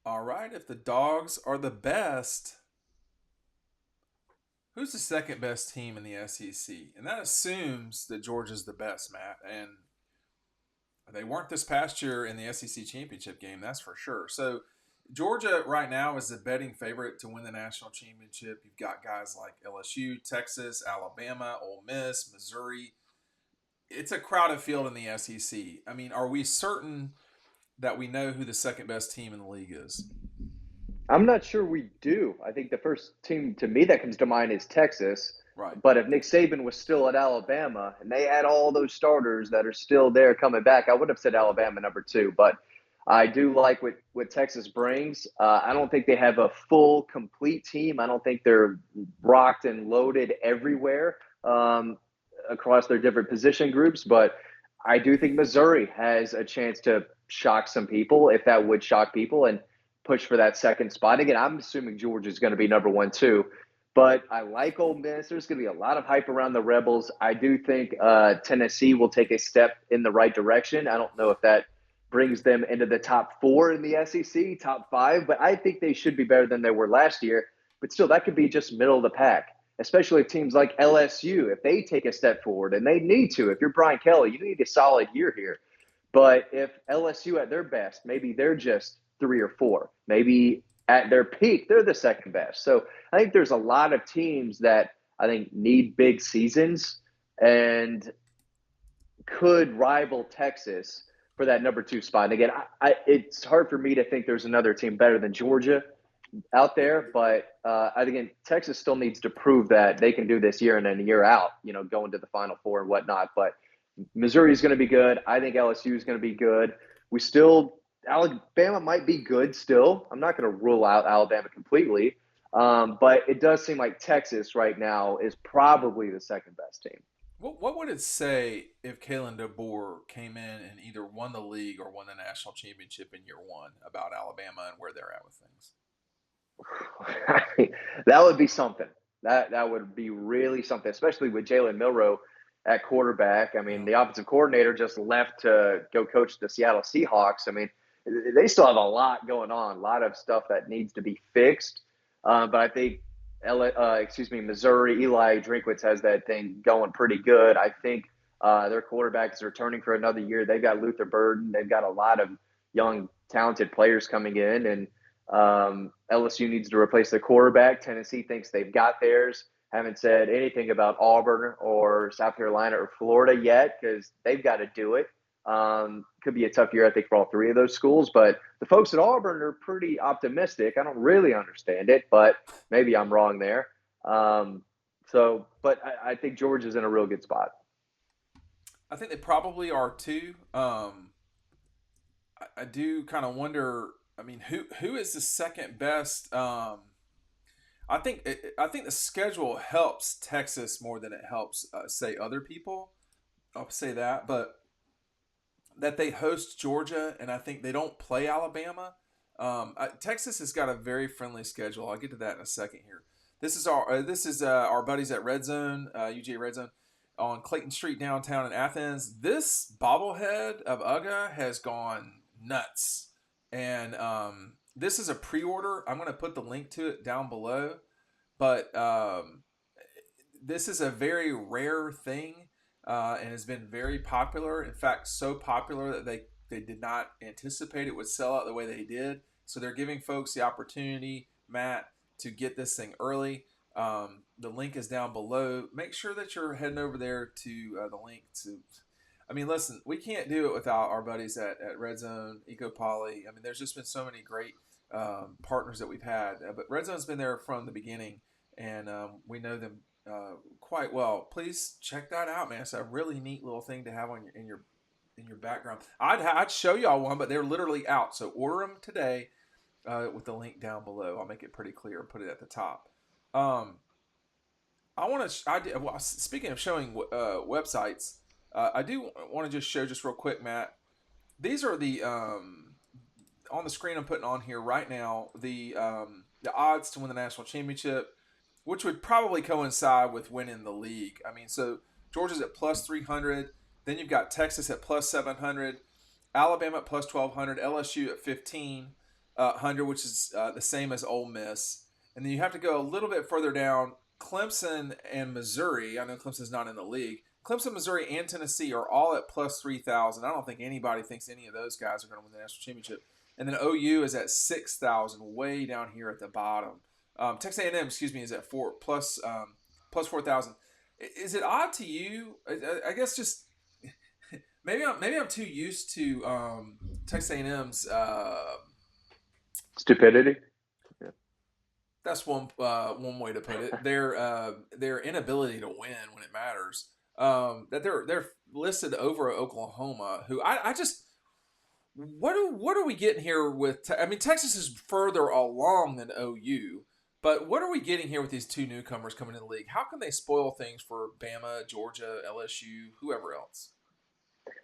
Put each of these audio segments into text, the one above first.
All right, if the Dogs are the best, who's the second best team in the SEC? And that assumes that Georgia's the best, Matt. And they weren't this past year in the SEC championship game, that's for sure. So Georgia right now is the betting favorite to win the national championship. You've got guys like LSU, Texas, Alabama, Ole Miss, Missouri. It's a crowded field in the SEC. I mean, are we certain that we know who the second best team in the league is? I'm not sure we do. I think the first team to me that comes to mind is Texas. Right. But if Nick Saban was still at Alabama and they had all those starters that are still there coming back, I would have said Alabama number two. But I do like what Texas brings. I don't think they have a full, complete team. I don't think they're rocked and loaded everywhere across their different position groups. But I do think Missouri has a chance to shock some people, if that would shock people. And push for that second spot. Again, I'm assuming Georgia's going to be number one too, but I like Ole Miss. There's going to be a lot of hype around the Rebels. I do think Tennessee will take a step in the right direction. I don't know if that brings them into the top four in the SEC, top five, but I think they should be better than they were last year. But still, that could be just middle of the pack, especially teams like LSU. If they take a step forward, and they need to, if you're Brian Kelly, you need a solid year here. But if LSU at their best, maybe they're just three or four. Maybe at their peak, they're the second best. So I think there's a lot of teams that I think need big seasons and could rival Texas for that number two spot. And again, it's hard for me to think there's another team better than Georgia out there, but I think Texas still needs to prove that they can do this year in and year out, going to the Final Four and whatnot. But Missouri is going to be good. I think LSU is going to be good. We still Alabama might be good still. I'm not going to rule out Alabama completely, but it does seem like Texas right now is probably the second best team. What would it say if Kalen DeBoer came in and either won the league or won the national championship in year one about Alabama and where they're at with things? That would be something. That would be really something, especially with Jalen Milroe at quarterback. I mean, Yeah. the offensive coordinator just left to go coach the Seattle Seahawks. I mean, they still have a lot going on, a lot of stuff that needs to be fixed. But I think, Missouri, Eli Drinkwitz has that thing going pretty good. I think their quarterback is returning for another year. They've got Luther Burden. They've got a lot of young, talented players coming in, and LSU needs to replace their quarterback. Tennessee thinks they've got theirs. Haven't said anything about Auburn or South Carolina or Florida yet because they've got to do it. Could be a tough year, I think, for all three of those schools. But the folks at Auburn are pretty optimistic. I don't really understand it, but maybe I'm wrong there. But I think Georgia's in a real good spot. I think they probably are too. I do kind of wonder. I mean, who is the second best? I think the schedule helps Texas more than it helps say other people. I'll say that, but that they host Georgia, and I think they don't play Alabama. Texas has got a very friendly schedule. I'll get to that in a second here. This is our buddies at Red Zone, UGA Red Zone, on Clayton Street downtown in Athens. This bobblehead of UGA has gone nuts, and this is a pre-order. I'm going to put the link to it down below, but this is a very rare thing and has been very popular. In fact, so popular that they did not anticipate it would sell out the way they did. So they're giving folks the opportunity, Matt, to get this thing early. The link is down below. Make sure that you're heading over there to the link to. I mean, listen, we can't do it without our buddies at Red Zone, EcoPoly. I mean, there's just been so many great partners that we've had. But Red Zone's been there from the beginning, and we know them quite well. Please check that out, man. It's a really neat little thing to have on in your background. I'd show y'all one, but they're literally out. So order them today with the link down below. I'll make it pretty clear and put it at the top. Um, I want to. Well, speaking of showing websites, I do want to just show just real quick, Matt. These are the on the screen I'm putting on here right now. The odds to win the national championship, which would probably coincide with winning the league. I mean, so Georgia's at plus 300. Then you've got Texas at plus 700, Alabama at plus 1200, LSU at 15. 100, which is the same as Ole Miss. And then you have to go a little bit further down. Clemson and Missouri. I know Clemson's not in the league. Clemson, Missouri, and Tennessee are all at plus 3,000. I don't think anybody thinks any of those guys are going to win the national championship. And then OU is at 6,000, way down here at the bottom. Texas A&M, excuse me, is at plus 4,000. Is it odd to you? I guess just maybe I'm too used to Texas A&M's stupidity. Yeah. That's one way to put it. Their inability to win when it matters. That they're listed over Oklahoma, who I just what are we getting here with? I mean, Texas is further along than OU, but what are we getting here with these two newcomers coming in the league? How can they spoil things for Bama, Georgia, LSU, whoever else?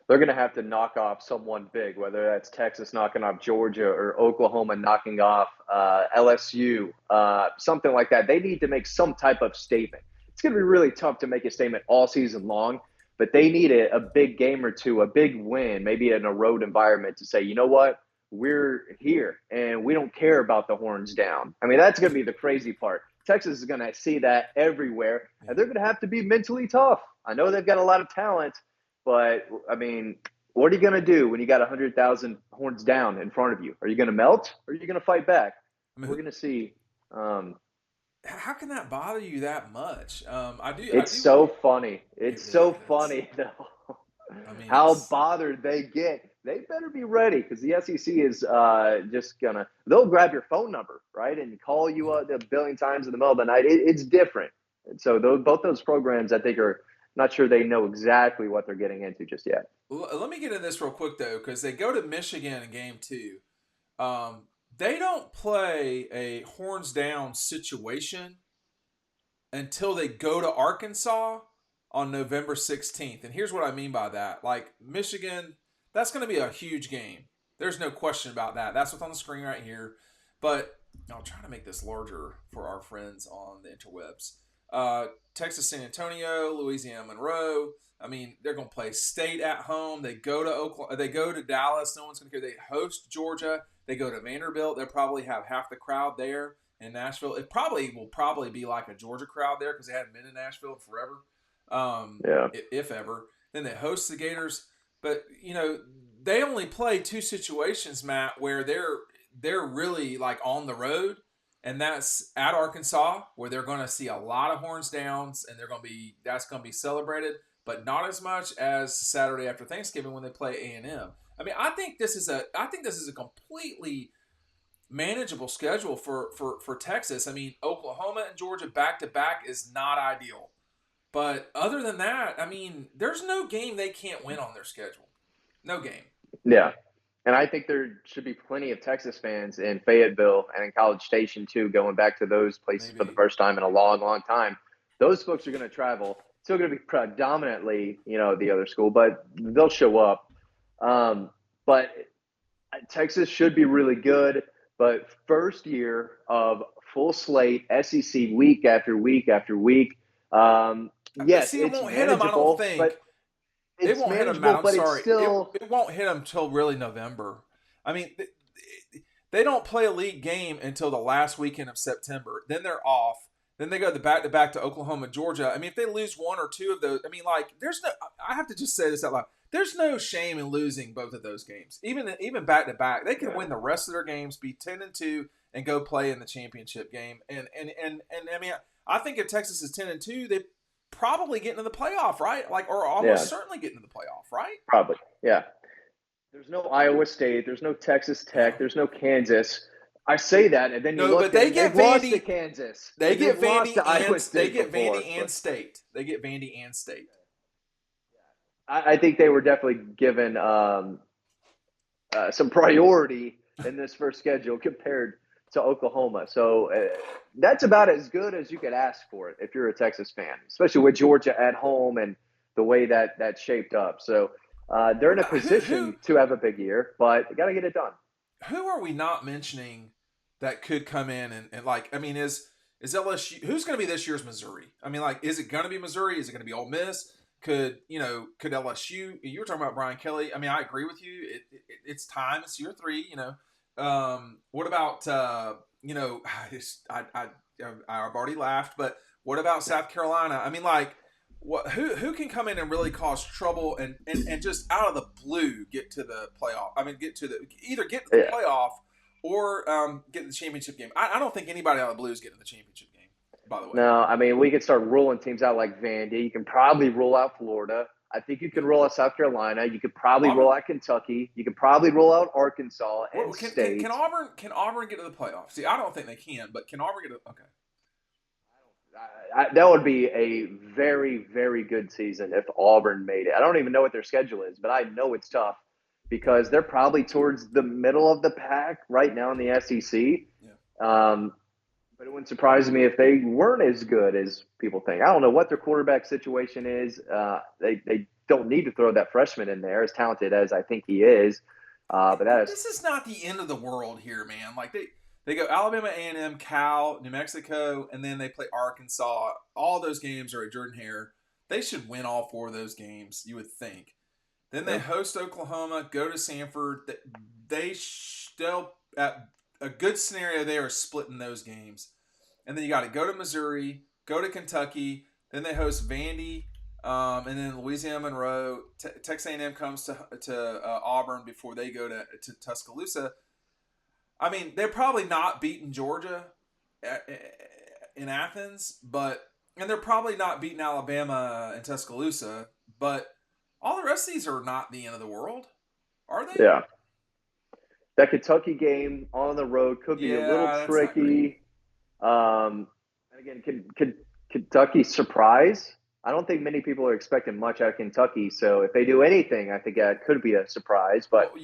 They're going to have to knock off someone big, whether that's Texas knocking off Georgia or Oklahoma knocking off LSU, something like that. They need to make some type of statement. It's going to be really tough to make a statement all season long, but they need a big game or two, a big win, maybe in a road environment to say, you know what, we're here and we don't care about the horns down. I mean, that's going to be the crazy part. Texas is going to see that everywhere, and they're going to have to be mentally tough. I know they've got a lot of talent, but, I mean, what are you going to do when you got 100,000 horns down in front of you? Are you going to melt or are you going to fight back? We're going to see. How can that bother you that much? It's so funny. It's so funny, though. I mean, how bothered they get. They better be ready because the SEC is just going to – they'll grab your phone number, right, and call you a billion times in the middle of the night. It's different. And so both those programs, I think, are not sure they know exactly what they're getting into just yet. Let me get into this real quick, though, because they go to Michigan in game 2. They don't play a horns down situation until they go to Arkansas on November 16th. And here's what I mean by that. Like, Michigan, that's going to be a huge game. There's no question about that. That's what's on the screen right here. But I'll try to make this larger for our friends on the interwebs. Texas San Antonio, Louisiana Monroe. I mean, they're going to play State at home. They go to Oklahoma. They go to Dallas. No one's going to care. They host Georgia. They go to Vanderbilt. They'll probably have half the crowd there in Nashville. It will probably be like a Georgia crowd there because they haven't been in Nashville forever, if ever. Then they host the Gators. But, you know, they only play 2 situations, Matt, where they're really like on the road. And that's at Arkansas, where they're going to see a lot of horns downs, and that's going to be celebrated, but not as much as Saturday after Thanksgiving when they play A&M. I mean, I think this is a completely manageable schedule for Texas. I mean, Oklahoma and Georgia back to back is not ideal, but other than that, I mean, there's no game they can't win on their schedule. No game. Yeah. And I think there should be plenty of Texas fans in Fayetteville and in College Station, too, going back to those places for the first time in a long, long time. Those folks are going to travel. Still going to be predominantly, the other school, but they'll show up. But Texas should be really good. But first year of full slate, SEC week after week after week. Yes, it won't hit them, I don't think. But it won't hit them, I'm sorry. It won't hit them until really November. I mean, they don't play a league game until the last weekend of September. Then they're off. Then they go back to Oklahoma, Georgia. I mean, if they lose 1 or 2 of those, I mean, like, I have to just say this out loud. There's no shame in losing both of those games. Even back to back, they can win the rest of their games, be 10-2, and go play in the championship game. And I mean, I think if Texas is 10-2, they probably get into the playoff, right? Like, or almost certainly get into the playoff, right? Probably, yeah. There's no Iowa State. There's no Texas Tech. There's no Kansas. I say that, and then you look but they get Vandy to Kansas. They get Vandy and State. They get Vandy and State. I think they were definitely given some priority in this first schedule compared to Oklahoma. So that's about as good as you could ask for it if you're a Texas fan, especially with Georgia at home and the way that shaped up. So they're in a position to have a big year, but you got to get it done. Who are we not mentioning that could come in and like, I mean, is LSU, who's going to be this year's Missouri? I mean, like, is it going to be Missouri? Is it going to be Ole Miss? Could LSU, you were talking about Brian Kelly. I mean, I agree with you. It's time. It's year 3, What about I've already laughed, but what about South Carolina? I mean, like, who can come in and really cause trouble and just out of the blue get to the playoff? I mean, either get to the Yeah. playoff or get to the championship game. I don't think anybody out of the blue is getting the championship game. By the way, No, I mean we could start ruling teams out like Vandy. You can probably rule out Florida. I think you can roll out South Carolina. You could probably roll Auburn. out Kentucky. You could probably roll out Arkansas and Can State. Auburn get to the playoffs? See, I don't think they can, but can Auburn get to? Okay. That would be a very, very good season if Auburn made it. I don't even know what their schedule is, but I know it's tough because they're probably towards the middle of the pack right now in the SEC. Yeah. But it wouldn't surprise me if they weren't as good as people think. I don't know what their quarterback situation is. They don't need to throw that freshman in there, as talented as I think he is. But that is This is not the end of the world here, man. Like they go Alabama, A&M, Cal, New Mexico, and then they play Arkansas. All those games are at Jordan Hare. They should win all 4 of those games, you would think. Then they host Oklahoma, go to Sanford. They still, at a good scenario, they are splitting those games. And then you got to go to Missouri, go to Kentucky. Then they host Vandy, and then Louisiana Monroe. Texas A&M comes to Auburn before they go to Tuscaloosa. I mean, they're probably not beating Georgia in Athens, and they're probably not beating Alabama in Tuscaloosa, but all the rest of these are not the end of the world, are they? Yeah. That Kentucky game on the road could be a little That's not great. tricky. And again, could Kentucky surprise? I don't think many people are expecting much out of Kentucky. So if they do anything, I think that could be a surprise. But Well,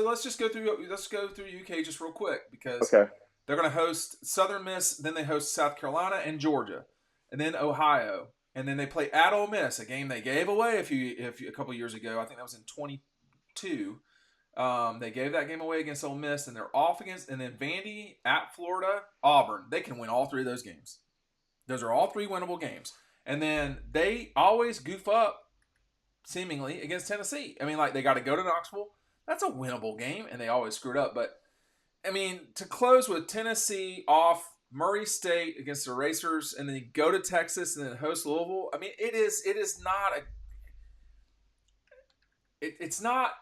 let's just go through UK just real quick because okay, they're going to host Southern Miss, then they host South Carolina and Georgia, and then Ohio, and then they play at Ole Miss, a game they gave away a couple years ago. I think that was in 22. They gave that game away against Ole Miss, and they're off against, and then Vandy at Florida, Auburn. They can win all 3 of those games. Those are all 3 winnable games. And then they always goof up, seemingly, against Tennessee. I mean, like, they got to go to Knoxville. That's a winnable game, and they always screwed up. But, I mean, to close with Tennessee off, Murray State against the Racers, and then you go to Texas and then host Louisville. I mean, it's not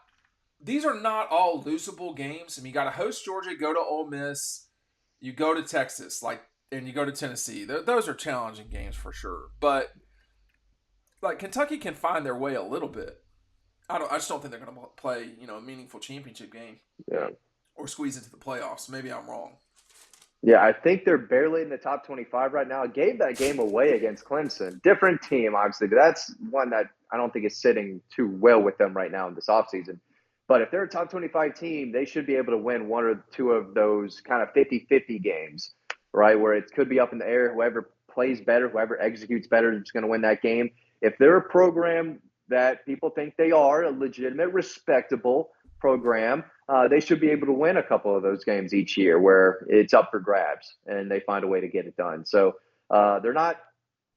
these are not all losable games. I mean, you got to host Georgia, go to Ole Miss, you go to Texas, and you go to Tennessee. Those are challenging games for sure. But like Kentucky can find their way a little bit. I just don't think they're going to play a meaningful championship game. Yeah. Or squeeze into the playoffs. Maybe I'm wrong. Yeah, I think they're barely in the top 25 right now. I gave that game away against Clemson. Different team, obviously, but that's one that I don't think is sitting too well with them right now in this offseason. But if they're a top 25 team, they should be able to win 1 or 2 of those kind of 50-50 games, right, where it could be up in the air. Whoever plays better, whoever executes better is going to win that game. If they're a program that people think they are, a legitimate, respectable program, they should be able to win a couple of those games each year where it's up for grabs and they find a way to get it done. So they're not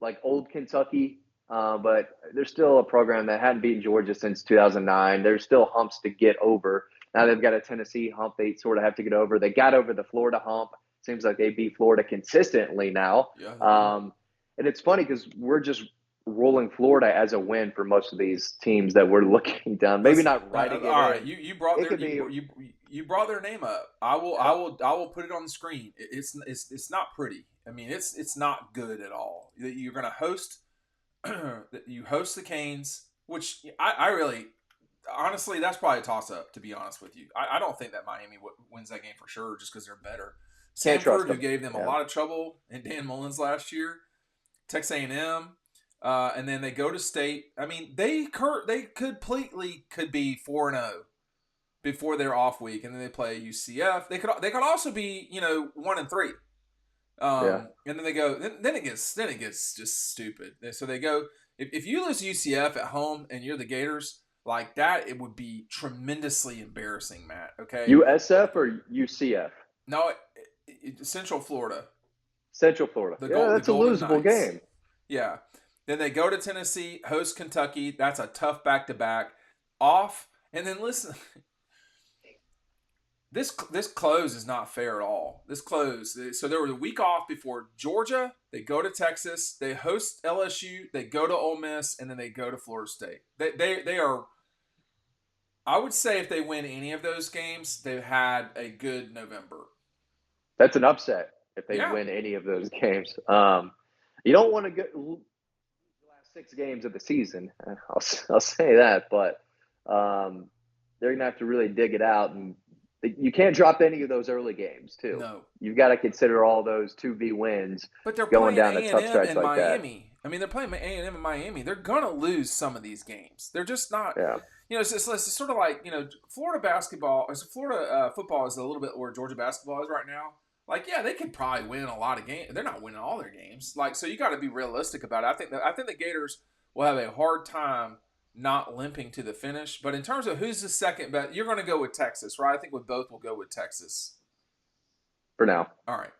like old Kentucky, but they're still a program that hadn't beaten Georgia since 2009. There's still humps to get over. Now they've got a Tennessee hump they sort of have to get over. They got over the Florida hump. Seems like they beat Florida consistently now. Yeah. And it's funny because we're just rolling Florida as a win for most of these teams that we're looking down. Maybe not writing it. All right, in. you brought you brought their name up. I will put it on the screen. It's not pretty. I mean, it's not good at all. You're going to host you host the Canes, which I really honestly that's probably a toss up, to be honest with you. I don't think that Miami wins that game for sure just because they're better. Sanford, who gave them a lot of trouble in Dan Mullins last year. Texas A&M. And then they go to State. I mean, they completely could be 4-0 before their off week, and then they play UCF. They could also be 1-3. And then they go. Then it gets just stupid. So they go. If you lose UCF at home and you're the Gators like that, it would be tremendously embarrassing, Matt. Okay. USF or UCF? No, Central Florida. Central Florida. That's a losable game. Yeah. Then they go to Tennessee, host Kentucky. That's a tough back-to-back. Off. And then listen. This close is not fair at all. This close. So there was a week off before Georgia. They go to Texas. They host LSU. They go to Ole Miss, and then they go to Florida State. They are. I would say if they win any of those games, they've had a good November. That's an upset if they Yeah. win any of those games. You don't want to go the last 6 games of the season. I'll say that, but they're gonna have to really dig it out, and you can't drop any of those early games too. No. You've got to consider all those 2V wins. But they're going playing down a tough A&M stretch and like Miami. I mean, they're playing A&M and Miami. They're gonna lose some of these games. They're just not. Yeah. It's sort of like Florida basketball. Florida football is a little bit where Georgia basketball is right now. Like, yeah, they could probably win a lot of games. They're not winning all their games. Like, so you got to be realistic about it. I think the Gators will have a hard time not limping to the finish. But in terms of who's the second best, you're going to go with Texas, right? I think with both, we'll go with Texas. For now. All right.